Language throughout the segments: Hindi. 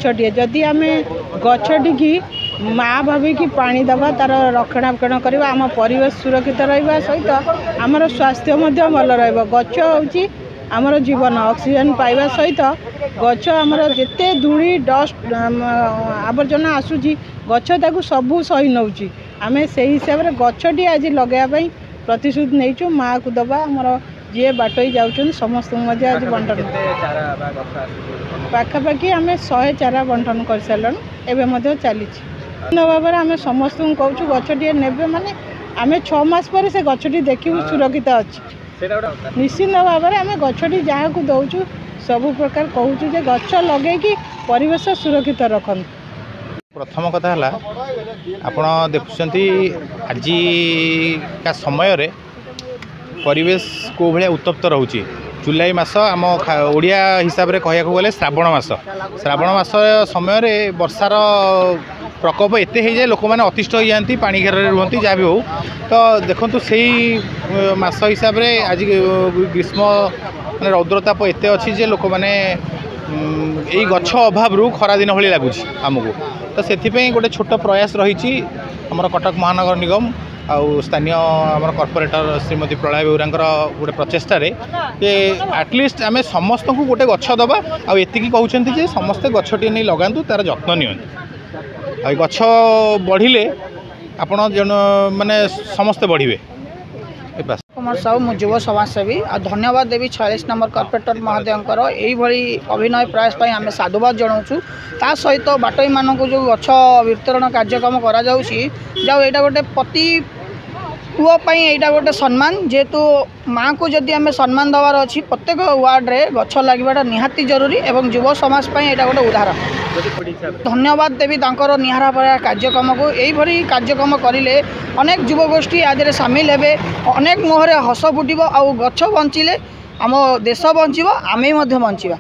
गछटे जदि आम गछटी की माँ भाविकी पानी दबा तार रक्षणाबेक्षण करवा आम परिवेश सुरक्षित रहा सहित आमर स्वास्थ्य भल रछ हूँ आमर जीवन ऑक्सीजन पाइबा सहित गछ आमर जिते धूली डस्ट आवर्जना आसूची गछ ताकू सबू सही नौ आम से हिसाब से गछटी आज लगाई प्रतिश्रुति नहीं माँ को दबा आमर जी बाटई जाऊँ समस्त आज बंटन पाखापाखि आम 100 चारा बंटन कर सारूँ एवं चली भाव में आम समस्त कहूँ गछटी ने माने आम 6 मास पर से गछटी देखू सुरक्षित अच्छी निश्चिंत भाव में आम गछटी जहाँ को दौचु सबु प्रकार कहूँ गछ लगे परिवेश सुरक्षित रखन। प्रथम कथा है आपण देखुंत आज का समय रे परिवेश को भाया उत्तप्त रोचे जुलाई मास आम ओडिया हिसाब से कहया गले श्रावण मास समय वर्षार प्रकोप एत हो जाए लोक मैंने अतिष्ठ हो जाती पानी घेर रुहति जहाँ भी हो तो देखो से मास हिसाब से आज ग्रीष्म माने रौद्रताप एत अच्छी जे लोक मैंने यही गछ अभाव रू खरा दिन भाई लगुच आमको तो से गोटे छोट प्रयास रही आमर कटक महानगर निगम आउ स्थानीय आमर कॉर्पोरेटर श्रीमती प्रलय बेउरा गोटे प्रचेषा एटलिस्ट आम समस्त को गोटे गछ दबा आती कहते समस्ते गछटी नहीं लगातु तार जत्न नि गछ बढ़िले आपण जन माने समस्ते बढ़िबे। कुमार साहू मु युव समाजसेवी आ धन्यवाद देवी 46 नंबर कॉर्पोरेटर महोदयंकर यही अभिनय प्रयास आम साधुवाद जनाऊँ ता सहित बाटई मान जो गछ वितरण कार्यक्रम करा जाऊ एटा गोटे प्रति पुओं यहाँ गोटे सम्मान जेहेतु माँ को जदि आम सम्मान दबार अच्छी प्रत्येक वार्ड रे गछ लगे निहाती जरूरी एवं युव समाज यहाँ गोटे उदाहरण धन्यवाद देवी तांकर निहारा पड़ा कार्यक्रम को यही कार्यक्रम करें अनेक युवगोष्ठी आदि सामिल हे अनेक मुहर हस फुटब आ गछ बंचिले आम देश बंचब आमे बंचा।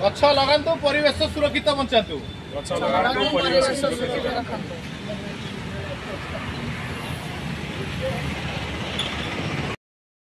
गछ लगातु परिवेश सुरक्षित बंचातु गछ लगातु परिवेश सुरक्षित रखंतु।